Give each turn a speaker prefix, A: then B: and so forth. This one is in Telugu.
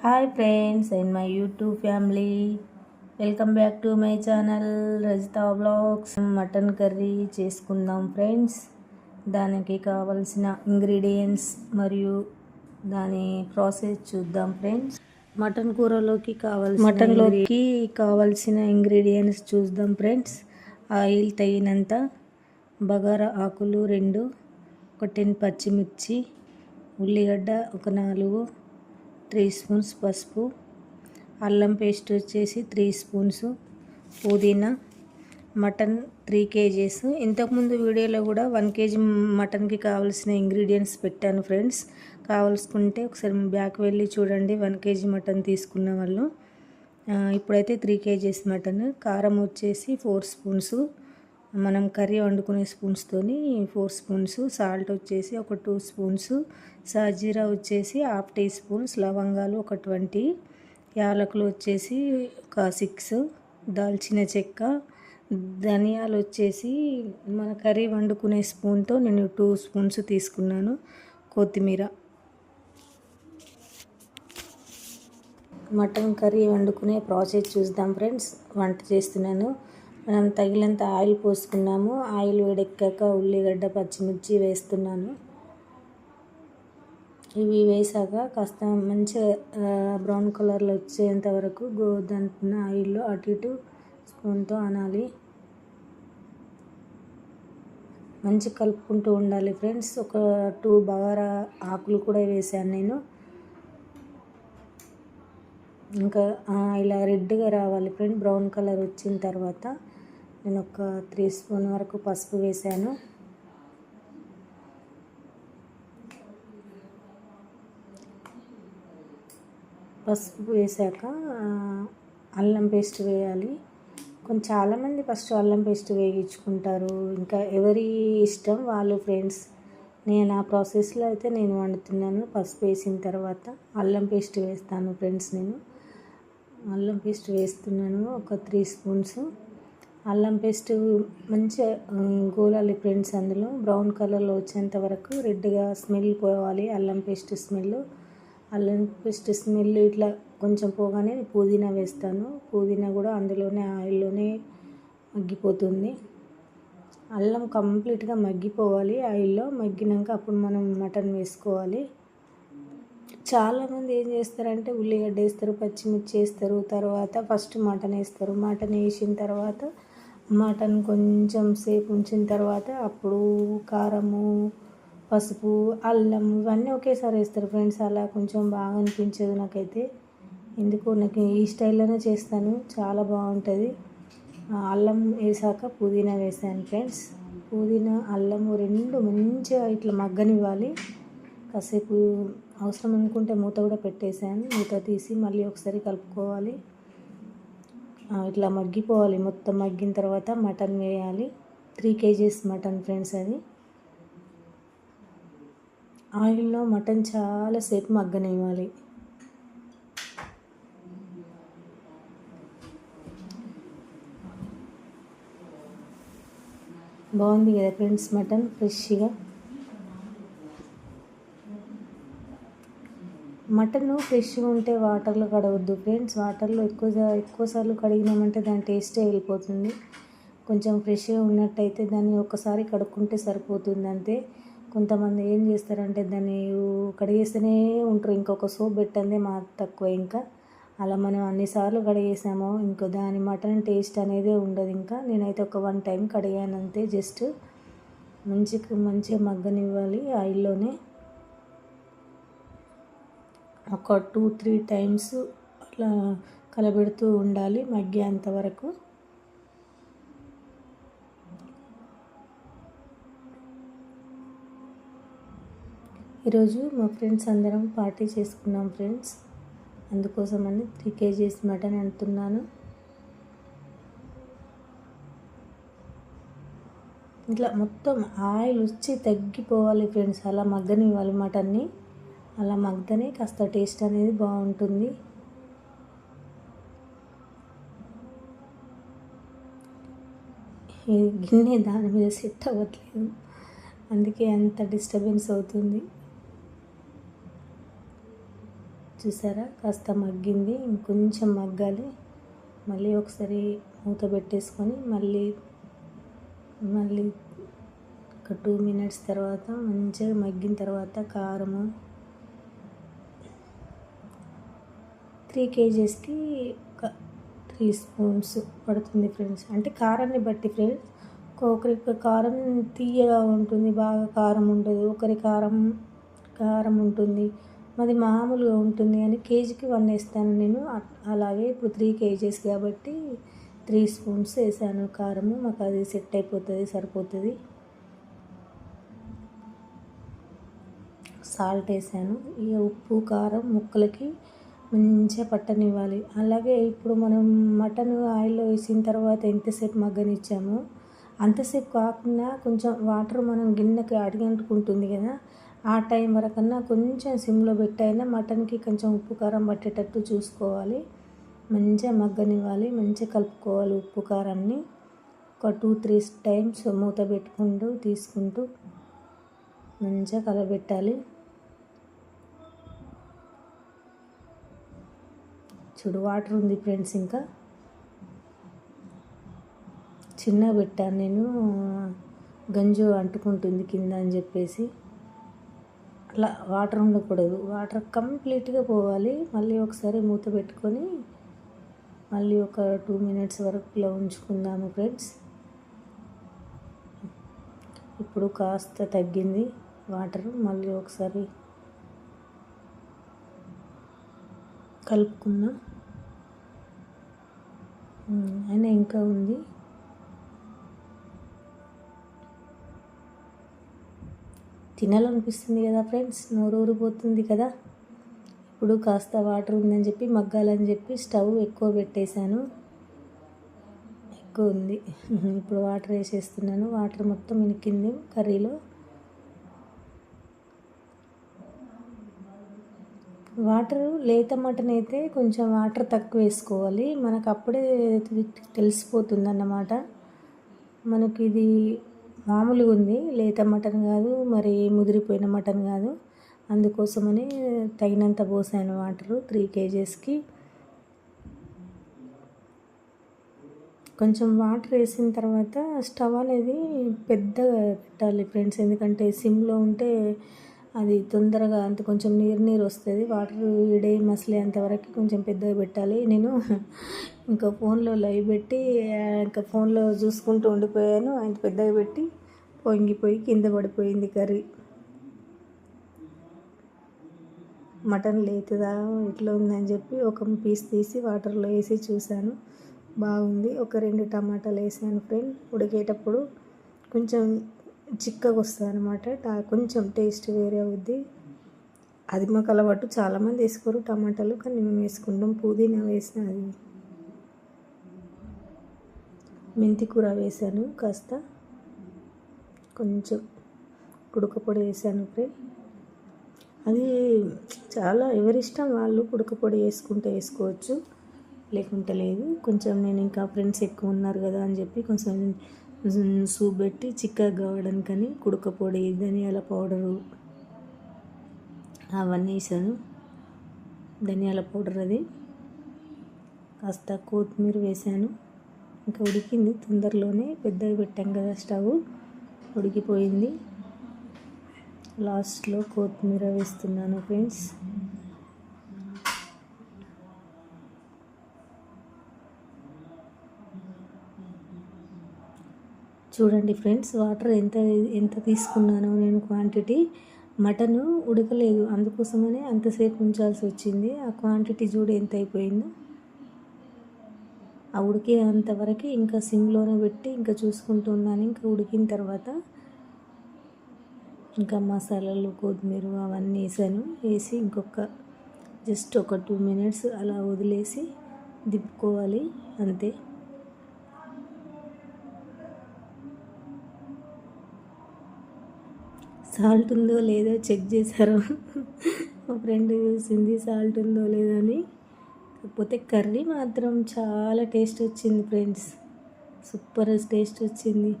A: Hi friends and my YouTube family, welcome back to my channel Rajitha vlogs. Mutton curry చేసుకుందాం ఫ్రెండ్స్. దానికి కావలసిన ఇంగ్రీడియంట్స్ మరియు దాని ప్రాసెస్ చూద్దాం ఫ్రెండ్స్. మటన్లోకి కావాల్సిన ఇంగ్రీడియంట్స్ చూద్దాం ఫ్రెండ్స్. ఆయిల్ తగినంత, బగారా ఆకులు 2, ఒక 10 పచ్చిమిర్చి, ఉల్లిగడ్డ ఒక 4, 3 స్పూన్స్ పసుపు, అల్లం పేస్ట్ వచ్చేసి 3 స్పూన్స్, పుదీనా, మటన్ 3 kgs. ఇంతకుముందు వీడియోలో కూడా 1 kg మటన్కి కావాల్సిన ఇంగ్రీడియంట్స్ పెట్టాను ఫ్రెండ్స్. కావాల్సుకుంటే ఒకసారి బ్యాక్ వెళ్ళి చూడండి. 1 kg మటన్ తీసుకున్న వాళ్ళు. ఇప్పుడైతే 3 kgs మటన్. కారం వచ్చేసి 4 స్పూన్స్, మనం కర్రీ వండుకునే స్పూన్స్తోని 4 స్పూన్స్. సాల్ట్ వచ్చేసి ఒక 2 స్పూన్స్, సాజీరా వచ్చేసి 1/2 టీ స్పూన్స్, లవంగాలు ఒక 20, యాలకులు వచ్చేసి ఒక 6, దాల్చిన చెక్క, ధనియాలు వచ్చేసి మన కర్రీ వండుకునే స్పూన్తో నేను 2 స్పూన్స్ తీసుకున్నాను, కొత్తిమీర. మటన్ కర్రీ వండుకునే ప్రాసెస్ చూద్దాం ఫ్రెండ్స్. వంట చేస్తున్నాను. మనం తగినంత ఆయిల్ పోసుకున్నాము. ఆయిల్ వేడెక్కాక ఉల్లిగడ్డ పచ్చిమిర్చి వేస్తున్నాను. ఇవి వేసాక కాస్త మంచిగా బ్రౌన్ కలర్లో వచ్చేంత వరకు దాంట్లో ఆయిల్లో అటు ఇటు స్పూన్తో అనాలి. మంచి కలుపుకుంటూ ఉండాలి ఫ్రెండ్స్. ఒక 2 బగారా ఆకులు కూడా వేసాను నేను. ఇంకా ఇలా రెడ్గా రావాలి ఫ్రెండ్. బ్రౌన్ కలర్ వచ్చిన తర్వాత నేను ఒక 3 స్పూన్ వరకు పసుపు వేసాను. పసుపు వేసాక అల్లం పేస్ట్ వేయాలి. చాలామంది ఫస్ట్ అల్లం పేస్ట్ వేయించుకుంటారు. ఇంకా ఎవరి ఇష్టం వాళ్ళు ఫ్రెండ్స్. నేను ఆ ప్రాసెస్లో అయితే నేను వండుతున్నాను. పసుపు వేసిన తర్వాత అల్లం పేస్ట్ వేస్తాను ఫ్రెండ్స్. నేను అల్లం పేస్ట్ వేస్తున్నాను ఒక 3 స్పూన్స్. అల్లం పేస్ట్ మంచిగా గోలాలి ఫ్రెండ్స్. అందులో బ్రౌన్ కలర్లో వచ్చేంత వరకు రెడ్గా స్మెల్ పోవాలి. అల్లం పేస్ట్ స్మెల్ ఇట్లా కొంచెం పోగానే పుదీనా వేస్తాను. పుదీనా కూడా అందులోనే ఆయిల్లోనే మగ్గిపోతుంది. అల్లం కంప్లీట్గా మగ్గిపోవాలి ఆయిల్లో. మగ్గినాక అప్పుడు మనం మటన్ వేసుకోవాలి. చాలామంది ఏం చేస్తారంటే ఉల్లిగడ్డ వేస్తారు, పచ్చిమిర్చి వేస్తారు, తర్వాత ఫస్ట్ మటన్ వేస్తారు. మటన్ వేసిన తర్వాత మటన్ కొంచెం సేపు ఉంచిన తర్వాత అప్పుడు కారము, పసుపు, అల్లం ఇవన్నీ ఒకేసారి వేస్తారు ఫ్రెండ్స్. అలా కొంచెం బాగా అనిపించదు నాకైతే. ఎందుకో నాకు ఈ స్టైల్లోనే చేస్తాను, చాలా బాగుంటుంది. అల్లం వేసాక పుదీనా వేసాను ఫ్రెండ్స్. పుదీనా అల్లము 2 మంచిగా ఇట్లా మగ్గనివ్వాలి. కాసేపు అవసరం అనుకుంటే మూత కూడా పెట్టేసాను. మూత తీసి మళ్ళీ ఒకసారి కలుపుకోవాలి. ఇట్లా మగ్గిపోవాలి. మొత్తం మగ్గిన తర్వాత మటన్ వేయాలి. 3 kgs మటన్ ఫ్రెండ్స్. అది ఆయిల్లో మటన్ చాలాసేపు మగ్గనివ్వాలి. బాగుంది కదా ఫ్రెండ్స్ మటన్ ఫ్రెష్గా. మటన్ ఫ్రెష్గా ఉంటే వాటర్లో కడగొద్దు ఫ్రెండ్స్. వాటర్లో ఎక్కువసార్లు కడిగినామంటే దాని టేస్టే వెళ్ళిపోతుంది. కొంచెం ఫ్రెష్గా ఉన్నట్టయితే దాన్ని ఒకసారి కడుక్కుంటే సరిపోతుంది అంతే. కొంతమంది ఏం చేస్తారంటే దాన్ని కడిగేస్తూనే ఉంటారు. ఇంకొక సోప్ పెట్టందే తక్కువ. ఇంకా అలా మనం అన్నిసార్లు కడిగేసామో ఇంకో దాని మటన్ టేస్ట్ అనేది ఉండదు. ఇంకా నేనైతే ఒక 1 టైం కడిగాను అంతే. జస్ట్ మంచిగా మగ్గనివ్వాలి ఆయిల్లోనే. ఒక 2-3 టైమ్స్ అట్లా కలబెడుతూ ఉండాలి మగ్గేంత వరకు. ఈరోజు మా ఫ్రెండ్స్ అందరం పార్టీ చేసుకున్నాం ఫ్రెండ్స్. అందుకోసమని 3 kgs మటన్ అంటున్నాను. ఇట్లా మొత్తం ఆయిల్ వచ్చి తగ్గిపోవాలి ఫ్రెండ్స్. అలా మగ్గనివ్వాలి మటన్ని. అలా మగ్గనే కాస్త టేస్ట్ అనేది బాగుంటుంది. ఈ గిన్నె దాని మీద సెట్ అవ్వట్లేదు, అందుకే అంత డిస్టర్బెన్స్ అవుతుంది. చూసారా కాస్త మగ్గింది, ఇంకొంచెం మగ్గాలి. మళ్ళీ ఒకసారి మూత పెట్టేసుకొని మళ్ళీ ఒక 2 మినిట్స్ తర్వాత మంచిగా మగ్గిన తర్వాత కారము 3 kgsకి ఒక 3 స్పూన్స్ పడుతుంది ఫ్రెండ్స్. అంటే కారాన్ని బట్టి ఫ్రెండ్స్, ఒకరికి కారం తీయగా ఉంటుంది, బాగా కారం ఉండదు, ఒకరి కారం ఉంటుంది, మాది మామూలుగా ఉంటుంది అని కేజీకి 1 వేస్తాను నేను. అలాగే ఇప్పుడు 3 kgs కాబట్టి 3 స్పూన్స్ వేసాను కారము. మాకు అది సెట్ అయిపోతుంది, సరిపోతుంది. సాల్ట్ వేసాను. ఇక ఉప్పు కారం ముక్కలకి మంచిగా పట్టనివ్వాలి. అలాగే ఇప్పుడు మనం మటన్ ఆయిల్లో వేసిన తర్వాత ఎంతసేపు మగ్గనిచ్చామో అంతసేపు కాకుండా కొంచెం వాటర్ మనం గిన్నెకి అడిగంటుకుంటుంది కదా, ఆ టైం వరకన్నా కొంచెం సిమ్లో పెట్టైనా మటన్కి కొంచెం ఉప్పు కారం పట్టేటట్టు చూసుకోవాలి. మంచిగా మగ్గనివ్వాలి, మంచిగా కలుపుకోవాలి ఉప్పు కారాన్ని. ఒక 2-3 టైమ్స్ మూత పెట్టుకుంటూ తీసుకుంటూ మంచిగా కలబెట్టాలి. చూడు వాటర్ ఉంది ఫ్రెండ్స్, ఇంకా చిన్నగా పెట్టాను నేను, గంజు అంటుకుంటుంది కింద అని చెప్పేసి. అట్లా వాటర్ ఉండకూడదు, వాటర్ కంప్లీట్గా పోవాలి. మళ్ళీ ఒకసారి మూత పెట్టుకొని మళ్ళీ ఒక 2 మినిట్స్ వరకు ఇలా ఉంచుకుందాము ఫ్రెండ్స్. ఇప్పుడు కాస్త తగ్గింది వాటర్, మళ్ళీ ఒకసారి కలుపుకుందాం. అయినా ఇంకా ఉంది. తినాలనిపిస్తుంది కదా ఫ్రెండ్స్, నోరు ఊరిపోతుంది కదా. ఇప్పుడు కాస్త వాటర్ ఉందని చెప్పి మగ్గాలని చెప్పి స్టవ్ ఎక్కువ పెట్టేశాను, ఎక్కువ ఉంది. ఇప్పుడు వాటర్ వేసేస్తున్నాను. వాటర్ మొత్తం ఇనికింది కర్రీలో. వాటర్ లేత మటన్ అయితే కొంచెం వాటర్ తక్కువ వేసుకోవాలి, మనకు అప్పుడే తెలిసిపోతుంది అన్నమాట. మనకి ఇది మామూలుగా ఉంది, లేత మటన్ కాదు, మరి ముదిరిపోయిన మటన్ కాదు. అందుకోసమని తగినంత పోసాను వాటరు 3 kgsకి. కొంచెం వాటర్ వేసిన తర్వాత స్టవ్ అనేది పెద్దగా పెట్టాలి ఫ్రెండ్స్, ఎందుకంటే సిమ్లో ఉంటే అది తొందరగా అంత కొంచెం నీరు వస్తుంది. వాటర్ ఇడే మసిలేంతవరకు కొంచెం పెద్దగా పెట్టాలి. నేను ఇంకా ఫోన్లో లైవ్ పెట్టి ఇంకా ఫోన్లో చూసుకుంటూ ఉండిపోయాను. ఆయన పెద్దగా పెట్టి పొంగిపోయి కింద పడిపోయింది కర్రీ. మటన్ లేతుందా ఇట్లా ఉందని చెప్పి ఒక పీస్ తీసి వాటర్లో వేసి చూశాను, బాగుంది. ఒక 2 టమాటాలు వేసాను ఫ్రెండ్. ఉడికేటప్పుడు కొంచెం చిక్కగా వస్తుంది అనమాట, కొంచెం టేస్ట్ వేరే అవుద్ది. అది మాకు అలవాటు, చాలామంది వేసుకోరు టమాటాలు, కానీ మేము వేసుకుంటాం. పుదీనా వేసిన, అది మెంతి కూర వేసాను, కాస్త కొంచెం కుడకపొడి వేసాను ఫ్రెండ్. అది చాలా ఎవరిష్టం వాళ్ళు, కుడకపొడి వేసుకుంటే వేసుకోవచ్చు, లేకుంటే లేదు. కొంచెం నేను ఇంకా ఫ్రెండ్స్ ఎక్కువ ఉన్నారు కదా అని చెప్పి కొంచెం సూప్ పెట్టి చిక్కగా కావడానికని కుడకపొడి, ధనియాల పౌడరు అవన్నీ వేసాను. ధనియాల పౌడర్ అది, కాస్త కొత్తిమీర వేసాను. ఇంకా ఉడికింది తొందరలోనే, పెద్దగా పెట్టాం కదా స్టవ్, ఉడికిపోయింది. లాస్ట్లో కొత్తిమీర వేస్తున్నాను ఫ్రెండ్స్. చూడండి ఫ్రెండ్స్, వాటర్ ఎంత తీసుకున్నానో నేను క్వాంటిటీ. మటను ఉడకలేదు, అందుకోసమనే అంతసేపు ఉంచాల్సి వచ్చింది. ఆ క్వాంటిటీ చూడు ఎంత అయిపోయిందో. ఆ ఉడికే అంతవరకు ఇంకా సిమ్లోనే పెట్టి ఇంకా చూసుకుంటున్నాను. ఇంకా ఉడికిన తర్వాత ఇంకా మసాలాలు, కొత్తిమీర అవన్నీ వేసాను. వేసి జస్ట్ ఒక 2 మినిట్స్ అలా వదిలేసి దింపుకోవాలి, అంతే. సాల్ట్ ఉందో లేదో చెక్ చేశారు మా ఫ్రెండ్ చూసింది సాల్ట్ ఉందో లేదో అని. కాకపోతే కర్రీ మాత్రం చాలా టేస్ట్ వచ్చింది ఫ్రెండ్స్, సూపర్ టేస్ట్ వచ్చింది.